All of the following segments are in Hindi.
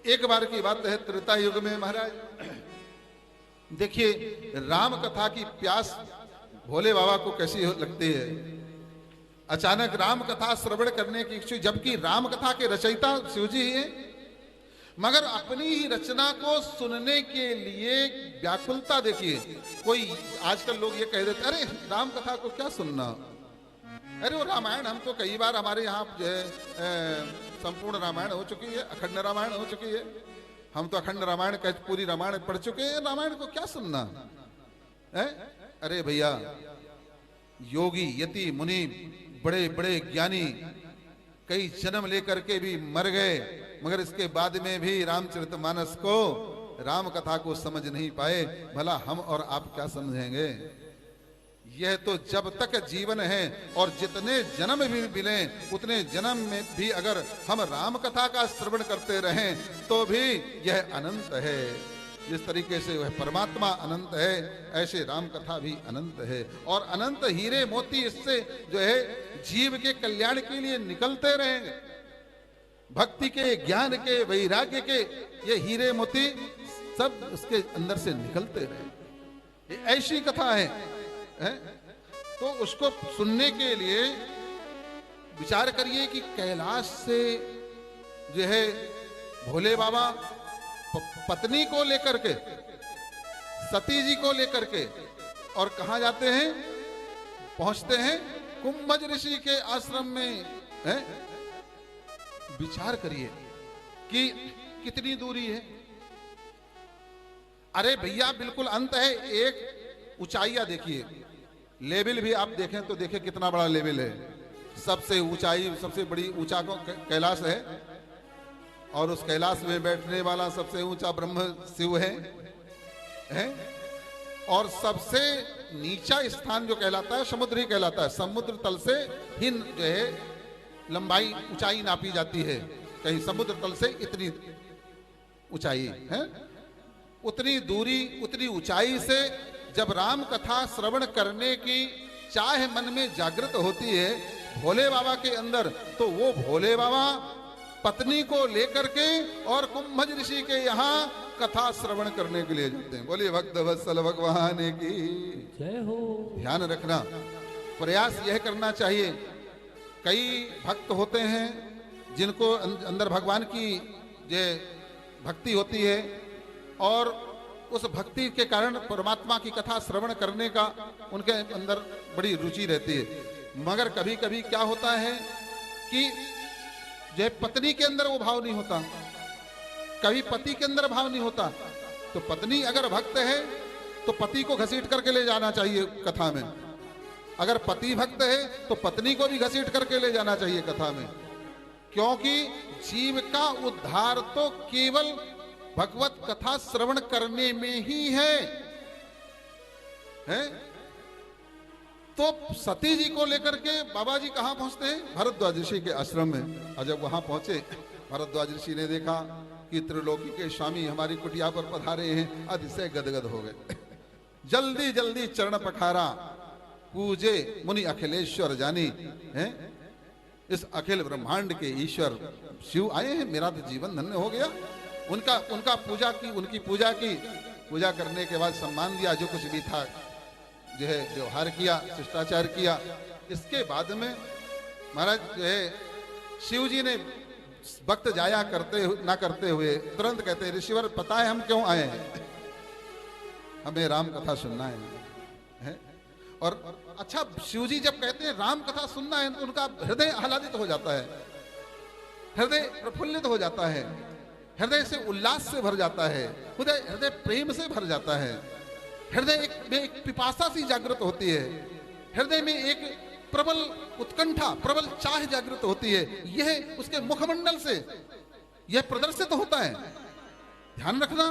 एक बार की बात है, त्रेता युग में महाराज देखिए राम कथा की प्यास भोले बाबा को कैसी लगती है। अचानक राम कथा श्रवण करने की इच्छा, जबकि राम कथा के रचयिता शिवजी ही हैं, मगर अपनी ही रचना को सुनने के लिए व्याकुलता देखिए। कोई आजकल लोग ये कह देते अरे राम कथा को क्या सुनना, अरे वो रामायण हम तो कई बार हमारे यहाँ जो है संपूर्ण रामायण हो चुकी है, अखंड रामायण हो चुकी है, हम तो अखंड रामायण का पूरी रामायण पढ़ चुके हैं, रामायण को क्या सुनना है। अरे भैया योगी यति मुनि बड़े बड़े ज्ञानी कई जन्म लेकर के भी मर गए, मगर इसके बाद में भी रामचरितमानस को राम कथा को समझ नहीं पाए। भला हम और आप क्या समझेंगे। यह तो जब तक जीवन है और जितने जन्म भी मिले उतने जन्म में भी अगर हम राम कथा का श्रवण करते रहें तो भी यह अनंत है। जिस तरीके से वह परमात्मा अनंत है ऐसे राम कथा भी अनंत है, और अनंत हीरे मोती इससे जो है जीव के कल्याण के लिए निकलते रहेंगे। भक्ति के, ज्ञान के, वैराग्य के ये हीरे मोती सब उसके अंदर से निकलते रहे। ये ऐसी कथा है। तो उसको सुनने के लिए विचार करिए कि कैलाश से जो है भोले बाबा पत्नी को लेकर के, सती जी को लेकर के, और कहां जाते हैं, पहुंचते हैं कुंभज ऋषि के आश्रम में। विचार करिए कि कितनी दूरी है। अरे भैया बिल्कुल अंत है। एक ऊंचाइयां देखिए, लेवल भी आप देखें तो देखें कितना बड़ा लेवल है। सबसे ऊंचाई, सबसे बड़ी ऊंचा कैलाश है, और उस कैलाश में बैठने वाला सबसे ऊंचा ब्रह्म शिव है? और सबसे नीचा स्थान जो कहलाता है समुद्र ही कहलाता है। समुद्र तल से ही जो है लंबाई ऊंचाई नापी जाती है। कहीं समुद्र तल से इतनी ऊंचाई है, उतनी दूरी, उतनी ऊंचाई से जब राम कथा श्रवण करने की चाह मन में जागृत होती है भोले बाबा के अंदर, तो वो भोले बाबा पत्नी को लेकर के और कुंभज ऋषि के यहाँ कथा श्रवण करने के लिए जाते हैं। बोलिए भक्त वत्सल भगवान की जय हो। ध्यान रखना, प्रयास यह करना चाहिए। कई भक्त होते हैं जिनको अंदर भगवान की जो भक्ति होती है, और उस भक्ति के कारण परमात्मा की कथा श्रवण करने का उनके अंदर बड़ी रुचि रहती है। मगर कभी कभी क्या होता है कि जो पत्नी के अंदर वो भाव नहीं होता, कभी पति के अंदर भाव नहीं होता। तो पत्नी अगर भक्त है तो पति को घसीट करके ले जाना चाहिए कथा में, अगर पति भक्त है तो पत्नी को भी घसीट करके ले जाना चाहिए कथा में। क्योंकि जीव का उद्धार तो केवल भगवत कथा श्रवण करने में ही है? तो सती जी को लेकर के बाबा जी कहां पहुंचते हैं? भरद्वाज ऋषि के आश्रम में। और जब वहां पहुंचे भरद्वाज ऋषि ने देखा कि त्रिलोकी के स्वामी हमारी कुटिया पर पधारे हैं, अतिशय गदगद हो गए। जल्दी जल्दी चरण पखारा, पूजे मुनि अखिलेश्वर जानी। इस अखिल ब्रह्मांड के ईश्वर शिव आए हैं, मेरा तो जीवन धन्य हो गया। उनका पूजा की, उनकी पूजा करने के बाद सम्मान दिया, जो कुछ भी था जो है व्यवहार किया, शिष्टाचार किया। इसके बाद में महाराज जो है शिव जी ने भक्त जाया ना करते हुए तुरंत कहते हैं, ऋषिवर पता है हम क्यों आए हैं? हमें राम कथा सुनना है। और अच्छा, शिव जी जब कहते हैं राम कथा सुनना है तो उनका हृदय आह्लादित हो जाता है, हृदय प्रफुल्लित हो जाता है, हृदय से उल्लास से भर जाता है, हृदय प्रेम से भर जाता है, हृदय में एक पिपासा सी जागृत होती है, हृदय में एक प्रबल उत्कंठा, प्रबल चाह जागृत होती है। यह उसके मुखमंडल से यह प्रदर्शित होता है। ध्यान रखना,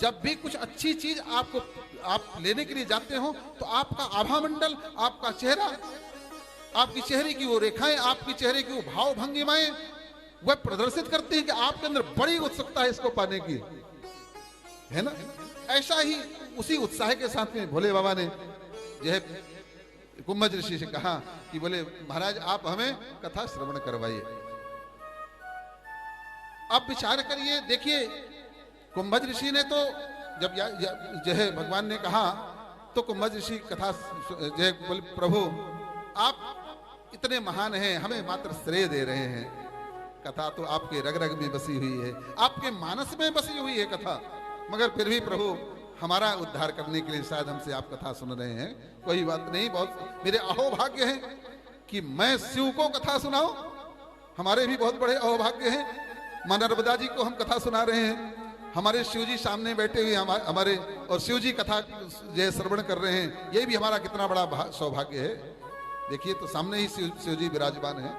जब भी कुछ अच्छी चीज आप लेने के लिए जाते हो तो आपका आभा मंडल, आपका चेहरा, आपकी चेहरे की वो रेखाएं, आपकी चेहरे की वो भाव भंगिमाएं वह प्रदर्शित करती है कि आपके अंदर बड़ी उत्सुकता है इसको पाने की, है ना। ऐसा ही उसी उत्साह के साथ में भोले बाबा ने यह कुंभज ऋषि से कहा कि बोले महाराज आप हमें कथा श्रवण करवाइए। आप विचार करिए, देखिए कुंभज ऋषि ने तो जब जो है भगवान ने कहा तो कुंभज ऋषि कथा जो है बोले प्रभु आप इतने महान हैं, हमें मात्र श्रेय दे रहे हैं। कथा तो आपके रग रग में बसी हुई है, आपके मानस में बसी हुई है कथा, मगर फिर भी प्रभु हमारा उद्धार करने के लिए शायद हमसे आप कथा सुन रहे हैं। कोई बात नहीं, बहुत मेरे अहोभाग्य है कि मैं शिव को कथा सुनाऊं, हमारे भी बहुत बड़े अहोभाग्य हैं। मां नर्मदा जी को हम कथा सुना रहे हैं, हमारे शिव जी सामने बैठे हुए हमारे और शिव जी कथा जो श्रवण कर रहे हैं, ये भी हमारा कितना बड़ा सौभाग्य है। देखिए तो सामने ही शिव जी विराजमान है।